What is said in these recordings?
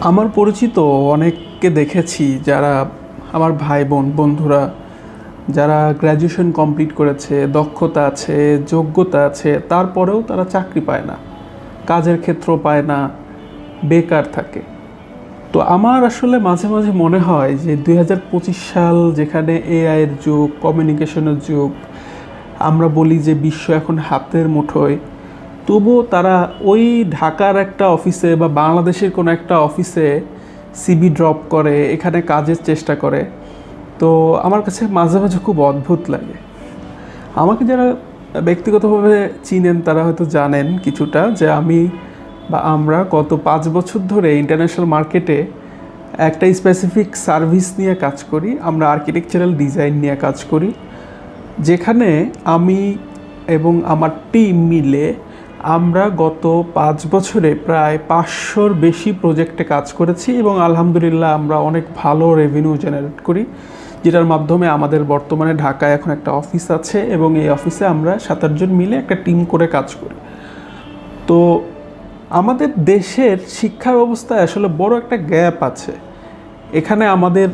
আমার পরিচিত অনেককে দেখেছি যারা আমার ভাই বোন বন্ধুরা যারা গ্র্যাজুয়েশন কমপ্লিট করেছে, দক্ষতা আছে, যোগ্যতা আছে, তারপরেও তারা চাকরি পায় না, কাজের ক্ষেত্র পায় না, বেকার থাকে। তো আমার আসলে মাঝে মাঝে মনে হয় যে 2025 সাল, যেখানে এআইয়ের যুগ, কমিউনিকেশনের যুগ, আমরা বলি যে বিশ্ব এখন হাতের মুঠোয়, তবুও তারা ওই ঢাকার একটা অফিসে বা বাংলাদেশের কোনো একটা অফিসে সিভি ড্রপ করে, এখানে কাজের চেষ্টা করে। তো আমার কাছে মাঝে মাঝে খুব অদ্ভুত লাগে। আমাকে যারা ব্যক্তিগতভাবে চিনেন তারা হয়তো জানেন কিছুটা যে আমি বা আমরা গত 5 বছর ধরে ইন্টারন্যাশনাল মার্কেটে একটা স্পেসিফিক সার্ভিস নিয়ে কাজ করি। আমরা আর্কিটেকচারাল ডিজাইন নিয়ে কাজ করি, যেখানে আমি এবং আমার টিম মিলে আমরা গত 5 বছরে প্রায় 500-র বেশি প্রজেক্টে কাজ করেছি এবং আলহামদুলিল্লাহ আমরা অনেক ভালো রেভিনিউ জেনারেট করি, যেটার মাধ্যমে আমাদের বর্তমানে ঢাকায় এখন একটা অফিস আছে এবং এই অফিসে আমরা 7-8 জন মিলে একটা টিম করে কাজ করি। তো আমাদের দেশের শিক্ষা ব্যবস্থায় আসলে বড় একটা গ্যাপ আছে। এখানে আমাদের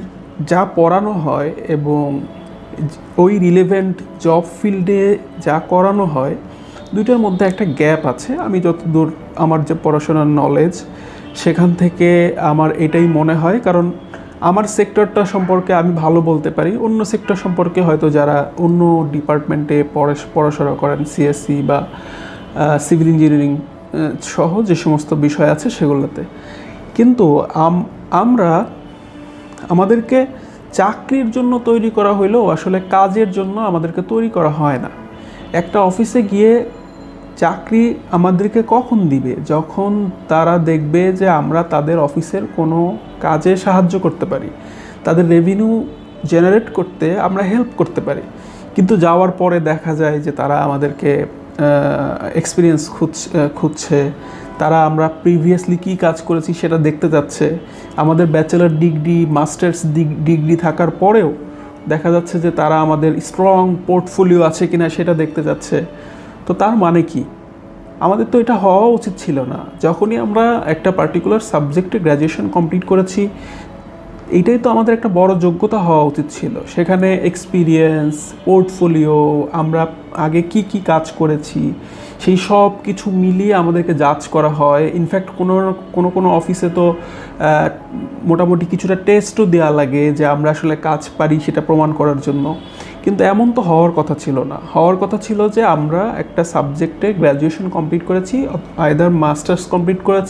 যা পড়ানো হয় এবং ওই রিলেভেন্ট জব ফিল্ডে যা করানো হয়, দুইটার মধ্যে একটা গ্যাপ আছে। আমি যতদূর আমার যে পড়াশোনার নলেজ, সেখান থেকে আমার এটাই মনে হয়। কারণ আমার সেক্টরটা সম্পর্কে আমি ভালো বলতে পারি, অন্য সেক্টর সম্পর্কে হয়তো যারা অন্য ডিপার্টমেন্টে পড়াশোনা করেন, সিএসসি বা সিভিল ইঞ্জিনিয়ারিং সহ যে সমস্ত বিষয় আছে সেগুলোতে। কিন্তু আমরা আমাদেরকে চাকরির জন্য তৈরি করা হইলেও আসলে কাজের জন্য আমাদেরকে তৈরি করা হয় না। একটা অফিসে গিয়ে চাকরি আমাদেরকে কখন দিবে? যখন তারা দেখবে যে আমরা তাদের অফিসের কোনো কাজে সাহায্য করতে পারি, তাদের রেভিনিউ জেনারেট করতে আমরা হেল্প করতে পারি। কিন্তু যাওয়ার পরে দেখা যায় যে তারা আমাদেরকে এক্সপিরিয়েন্স খুঁজছে, তারা আমরা প্রিভিয়াসলি কী কাজ করেছি সেটা দেখতে যাচ্ছে। আমাদের ব্যাচেলার ডিগ্রি, মাস্টার্স ডিগ্রি থাকার পরেও দেখা যাচ্ছে যে তারা আমাদের স্ট্রং পোর্টফোলিও আছে কিনা সেটা দেখতে যাচ্ছে। তো তার মানে কি? আমাদের তো এটা হওয়া উচিত ছিল না। যখনই আমরা একটা পার্টিকুলার সাবজেক্টে গ্র্যাজুয়েশন কমপ্লিট করেছি, এইটাই তো আমাদের একটা বড় যোগ্যতা হওয়া উচিত ছিল। সেখানে এক্সপিরিয়েন্স, পোর্টফোলিও, আমরা আগে কি কি কাজ করেছি, সেই সব কিছু মিলিয়ে আমাদেরকে জাজ করা হয়। ইনফ্যাক্ট কোনো অফিসে তো মোটামুটি কিছুটা টেস্টও দেওয়া লাগে যে আমরা আসলে কাজ পারি সেটা প্রমাণ করার জন্য। কিন্তু এমন তো হওয়ার কথা ছিল না। হওয়ার কথা ছিল যে আমরা একটা সাবজেক্টে গ্র্যাজুয়েশন কমপ্লিট করেছি, আইদার মাস্টার্স কমপ্লিট করেছি